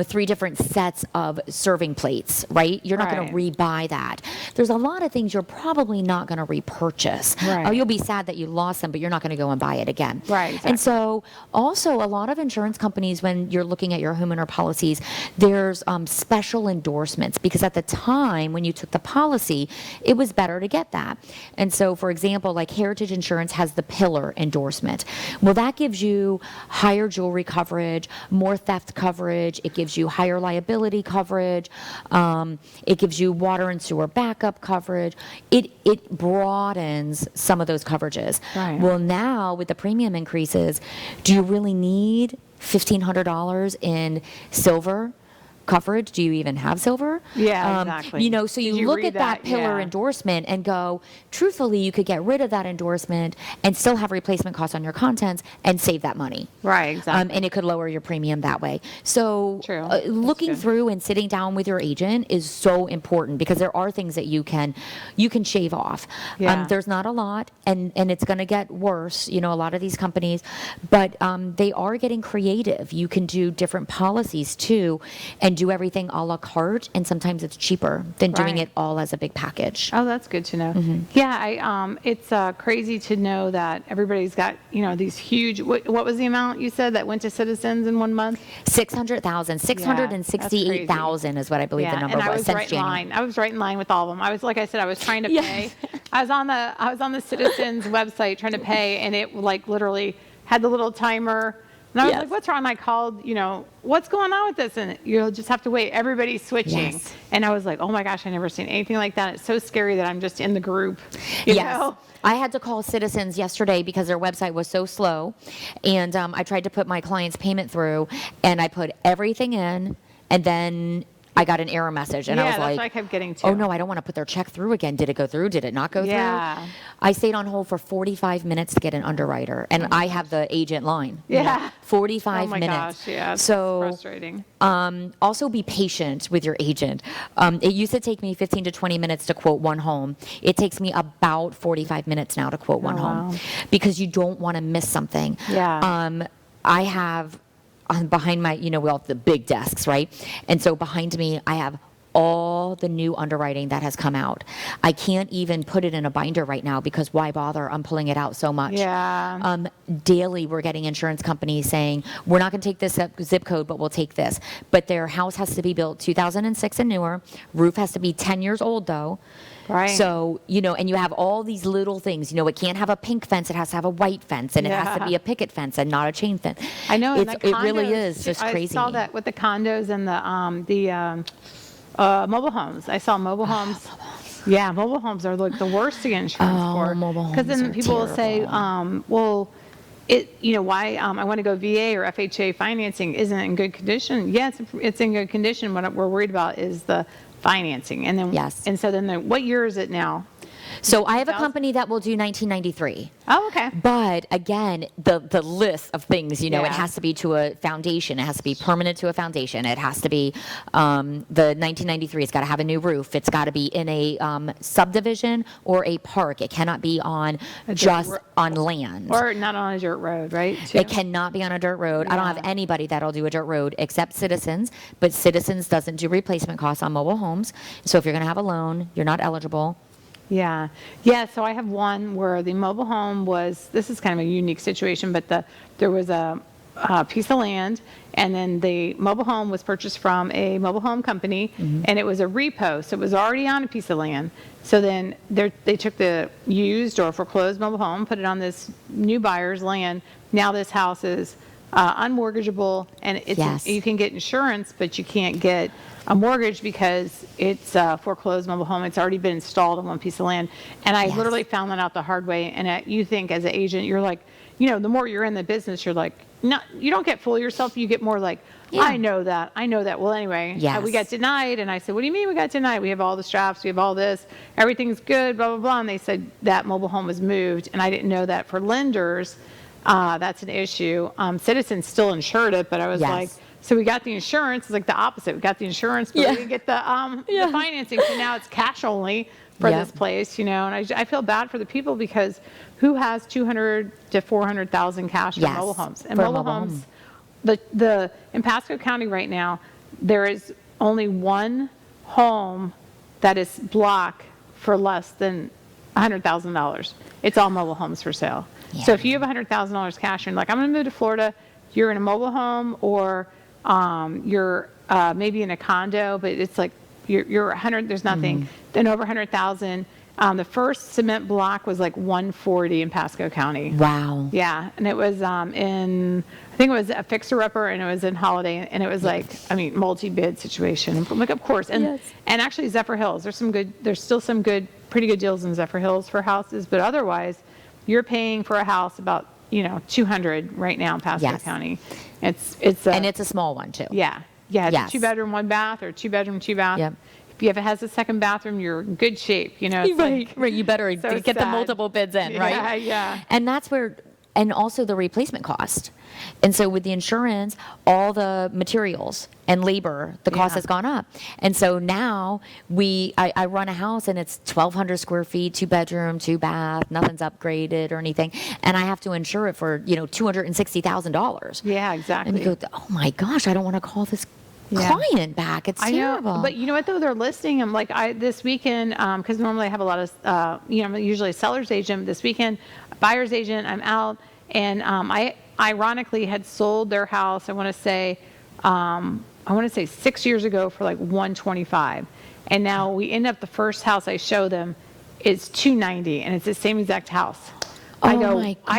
3 different sets of serving plates, right? You're not going to Right. rebuy that. There's a lot of things you're probably not going to repurchase. Right. You'll be sad that you lost them, but you're not going to go and buy it again. Right, And exactly. so also a lot of insurance companies, when you're looking at your homeowner policies, there's special endorsements, because at the time when you took the policy, it was better to get that. And so, for example, like Heritage Insurance has the Pillar endorsement. Well, that gives you higher jewelry coverage, more theft coverage. It gives you higher liability coverage. It gives you water and sewer backup coverage. It broadens some of those coverages. Right. Well, now with the premium increases, do you really need $1,500 in silver coverage? Do you even have silver? Yeah, exactly. You know, so Did you you look read at that that? Pillar Yeah. endorsement and go, truthfully, you could get rid of that endorsement and still have replacement costs on your contents and save that money. Right, exactly. And it could lower your premium that way. So True. That's looking good. through and sitting down with your agent is so important, because there are things that you can shave off. Yeah. There's not a lot, and it's going to get worse, you know, a lot of these companies, but they are getting creative. You can do different policies too and do everything a la carte, and sometimes it's cheaper than doing Right. it all as a big package. Oh, that's good to know. Mm-hmm. Yeah, it's crazy to know that everybody's got, these huge, what was the amount you said that went to Citizens in 1 month? 600,000, 668,000 is what I believe the number and I was was since right in January. line. I was right in line with all of them. I was, like I said, I was trying to Yeah. pay. I was on the Citizens website trying to pay, and it like literally had the little timer. And I was Yes. like, what's wrong? I called, what's going on with this? And you'll just have to wait. Everybody's switching. Yes. And I was like, oh my gosh, I never seen anything like that. It's so scary that I'm just in the group. You Yes. know? I had to call Citizens yesterday because their website was so slow. And I tried to put my client's payment through, and I put everything in, and then I got an error message. And I Yeah, was that's like, what I kept getting to. oh no, I don't want to put their check through again. Did it go through? Did it not go Yeah. through? I stayed on hold for 45 minutes to get an underwriter. And I have the agent line. you know, Yeah. 45 Oh my minutes. gosh, yeah. It's So frustrating. also be patient with your agent. It used to take me 15 to 20 minutes to quote one home. It takes me about 45 minutes now to quote one home, wow. because you don't want to miss something. Yeah. I have behind my, we all have the big desks, right? And so behind me, I have all the new underwriting that has come out. I can't even put it in a binder right now, because why bother? I'm pulling it out so much. Yeah. Daily, we're getting insurance companies saying, we're not going to take this zip code, but we'll take this. But their house has to be built 2006 and newer. Roof has to be 10 years old, though. Right. So, and you have all these little things. It can't have a pink fence. It has to have a white fence, and it has to Yeah. be a picket fence and not a chain fence. I know. and It the really condos, is just crazy. I saw that with the condos and the mobile homes. I saw mobile homes. Yeah, mobile homes are like the worst to get insurance for. mobile Because then homes are people will say, terrible. well, why I want to go VA or FHA financing isn't in good condition. Yeah, it's in good condition. What we're worried about is the financing. And then Yes. And so then what year is it now? So I have a 2000? company that will do 1993. Oh, okay. But again, the list of things, it Yeah. has to be to a foundation. It has to be permanent to a foundation. It has to be the 1993. It's got to have a new roof. It's got to be in a subdivision or a park. It cannot be on just on land. Or not on a dirt road, right? too? It cannot be on a dirt road. I don't have Yeah. anybody that'll do a dirt road except Citizens, but Citizens doesn't do replacement costs on mobile homes. So if you're going to have a loan, you're not eligible. Yeah. Yeah. So I have one where the mobile home this is kind of a unique situation, but there was a piece of land, and then the mobile home was purchased from a mobile home company, and it was a repo. So it was already on a piece of land. So then they took the used or foreclosed mobile home, put it on this new buyer's land. Now this house is unmortgageable, and Yes. you can get insurance, but you can't get a mortgage because it's a foreclosed mobile home. It's already been installed on one piece of land. And I Yes. literally found that out the hard way. And you think as an agent, you're like, the more you're in the business, you're like, no, you don't get full of yourself. You get more like, Yeah. I know that. Well, anyway, Yes. we got denied. And I said, what do you mean we got denied? We have all the straps. We have all this. Everything's good, blah, blah, blah. And they said that mobile home was moved. And I didn't know that for lenders, that's an issue. Citizens still insured it, but I was Yes. like, so we got the insurance. It's like the opposite. We got the insurance, but Yeah. we didn't get the Yeah. financing. So now it's cash only. for Yep. this place, and I feel bad for the people because who has 200 to 400,000 cash for Yes, mobile homes? And for a mobile mobile homes, in Pasco County right now, there is only one home that is block for less than $100,000. It's all mobile homes for sale. Yeah. So if you have $100,000 cash and like, I'm going to move to Florida, you're in a mobile home or you're maybe in a condo, but it's like you're 100, there's nothing. Then over 100,000. The first cement block was like 140 in Pasco County. Wow. Yeah, and it was I think it was a fixer-upper, and it was in Holiday, and it was like, multi-bid situation. Like, of course, and actually Zephyr Hills, there's still some pretty good deals in Zephyr Hills for houses, but otherwise, you're paying for a house about 200 right now in Pasco County. And it's a small one too. Yeah, it's a 2-bedroom, 1-bath, or 2-bedroom, 2-bath. Yep. If it has a second bathroom, you're in good shape. It's Right. You better so get the sad. multiple bids in, right? Yeah. And that's where, and also the replacement cost. And so with the insurance, all the materials and labor, the cost has gone up. And so now I run a house and it's 1,200 square feet, 2-bedroom, 2-bath, nothing's upgraded or anything. And I have to insure it for, $260,000. Yeah, exactly. And you go, oh my gosh, I don't want to call this client back. It's terrible. I know, but you know what though? They're listing them like this weekend, because normally I have a lot of, I'm usually a seller's agent. This weekend, a buyer's agent, I'm out, and I ironically had sold their house. I want to say 6 years ago for like 125, and now we end up the first house I show them is 290, and it's the same exact house. I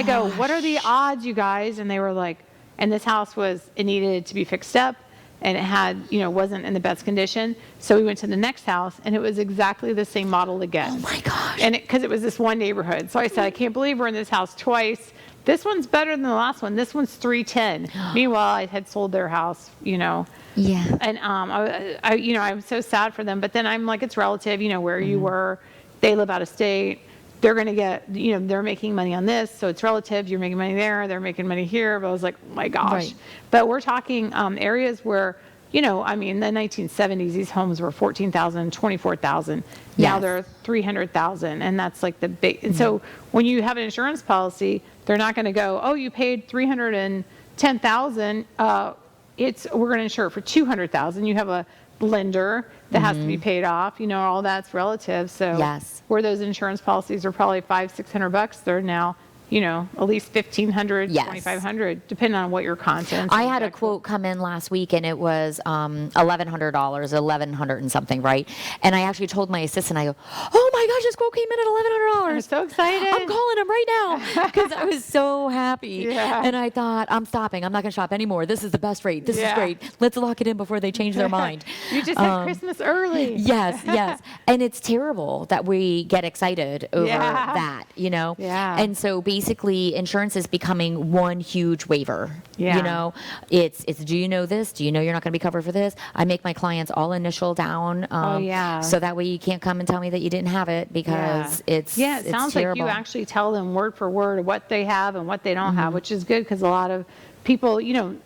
go, what are the odds, you guys? And they were like, and this house it needed to be fixed up. And it had, wasn't in the best condition. So we went to the next house, and it was exactly the same model again. Oh my gosh. And because it was this one neighborhood. So I said, I can't believe we're in this house twice. This one's better than the last one. This one's 310. Meanwhile, I had sold their house, Yeah. And I'm so sad for them. But then I'm like, it's relative, where you were. They live out of state. They're going to get, they're making money on this, so it's relative. You're making money there, they're making money here. But I was like, oh my gosh. Right. But we're talking areas where, in the 1970s, these homes were $14,000, $24,000. Now they're $300,000, and that's like the big. And so when you have an insurance policy, they're not going to go, oh, you paid $310,000. We're going to insure it for $200,000. You have a lender that has to be paid off. All that's relative. So where those insurance policies are probably $500-$600, they're now at least $1,500, $2,500, depending on what your contents. I had a quote come in last week, and it was $1,100, $1,100 and something, right? And I actually told my assistant, I go, oh my gosh, this quote came in at $1,100. I'm so excited. I'm calling him right now because I was so happy. And I thought, I'm stopping. I'm not going to shop anymore. This is the best rate. This is great. Let's lock it in before they change their mind. You just had Christmas early. Yes. And it's terrible that we get excited over that, Yeah. And so basically, insurance is becoming one huge waiver. Yeah. It's do you know this? Do you know you're not going to be covered for this? I make my clients all initial down. So that way you can't come and tell me that you didn't have it because it sounds terrible. like you actually tell them word for word what they have and what they don't have, which is good because a lot of people,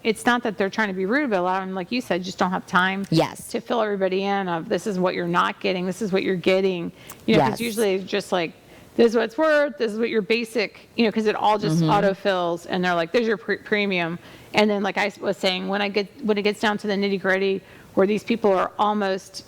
it's not that they're trying to be rude, but a lot of them, like you said, just don't have time to fill everybody in of this is what you're not getting, this is what you're getting. Because usually it's just like, this is what it's worth, this is what your basic, because it all just autofills, and they're like, there's your premium. And then, like I was saying, when it gets down to the nitty gritty, where these people are almost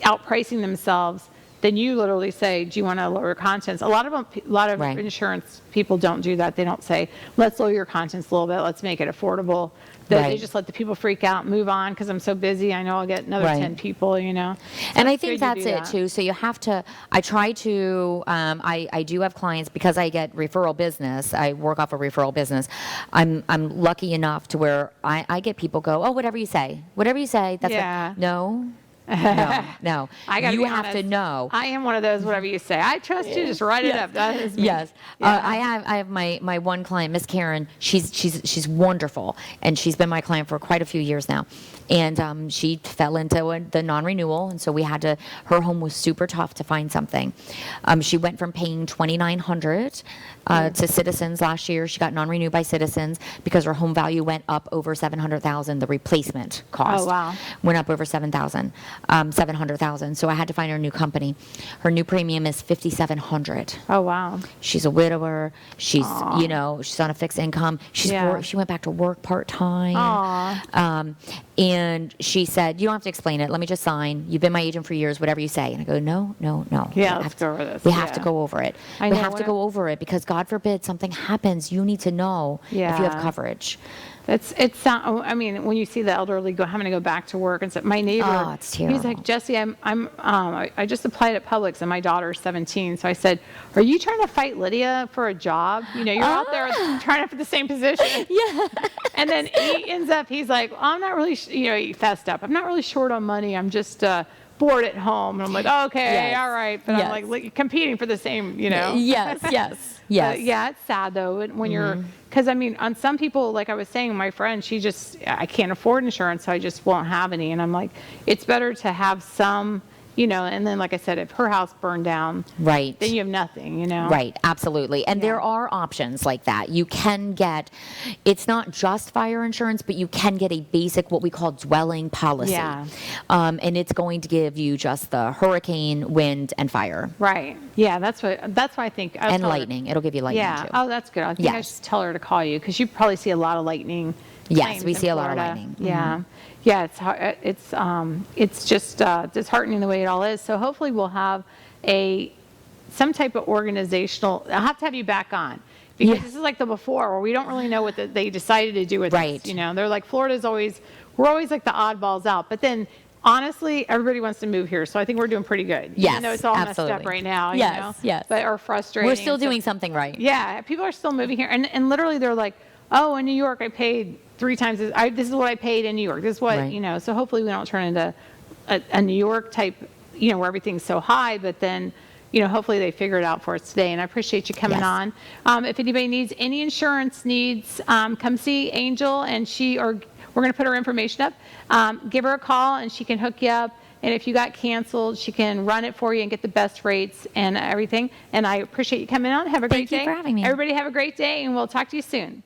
outpricing themselves, then you literally say, do you want to lower your contents? A lot of insurance people don't do that. They don't say, let's lower your contents a little bit, let's make it affordable. They just let the people freak out, move on, because I'm so busy, I know I'll get another 10 people, So and I think that's it too. So you have to, I try to, I do have clients, because I get referral business, I work off a referral business. I'm lucky enough to where I get people go, oh, whatever you say, that's what, no. No. You have to know. I am one of those, whatever you say. I trust you, just write it up. That is me. Yes. I have my one client, Miss Karen. She's wonderful, and she's been my client for quite a few years now. And she fell into the non-renewal, and so her home was super tough to find something. She went from paying $2,900 to Citizens last year. She got non-renewed by Citizens because her home value went up over $700,000. The replacement cost went up over $7,000. $700,000. So I had to find her a new company. Her new premium is $5,700. Oh, wow. She's a widower. She's, she's on a fixed income. She went back to work part-time. And she said, you don't have to explain it. Let me just sign. You've been my agent for years, whatever you say. And I go, no. Yeah, let's go over this. We have to go over it. I We know, have to go over it because God forbid something happens. You need to know if you have coverage. It's I mean, when you see the elderly having to go back to work, and so my neighbor, it's terrible. he's like, Jessie, I just applied at Publix and my daughter's 17. So I said, are you trying to fight Lydia for a job? You're out there trying for the same position. Yeah. And then he's like, well, I'm not really, he fessed up. I'm not really short on money. I'm just bored at home. And I'm like, oh, okay, all right. But I'm like competing for the same, Yes. But yeah, it's sad though when you're, because I mean, on some people, like I was saying, my friend, I can't afford insurance, so I just won't have any. And I'm like, it's better to have some, and then like I said, if her house burned down, right, then you have nothing, Right, absolutely. And there are options like that. You can get, it's not just fire insurance, but you can get a basic, what we call dwelling policy. Yeah. And it's going to give you just the hurricane, wind, and fire. Right. Yeah, that's why I think. And lightning. It'll give you lightning too. Oh, that's good. I think I should tell her to call you because you probably see a lot of lightning. Yes, we see a lot of Florida. lightning. Yeah. Yeah, it's hard. It's just disheartening the way it all is. So hopefully we'll have some type of organizational. I'll have to have you back on because this is like the before where we don't really know what they decided to do with this. They're like we're always like the oddballs out, but then. Honestly, everybody wants to move here, so I think we're doing pretty good. Yes, Even though it's all absolutely. messed up right now, Yes. But are frustrating. We're still doing something right. Yeah, people are still moving here, and literally they're like, oh, in New York I paid 3 times this. This is what I paid in New York. This is what So hopefully we don't turn into a New York type, where everything's so high. But then, hopefully they figure it out for us today. And I appreciate you coming on. If anybody needs any insurance needs, come see Angel, and we're going to put her information up. Give her a call, and she can hook you up. And if you got canceled, she can run it for you and get the best rates and everything. And I appreciate you coming on. Have a great day. Thank you for having me. Everybody have a great day, and we'll talk to you soon.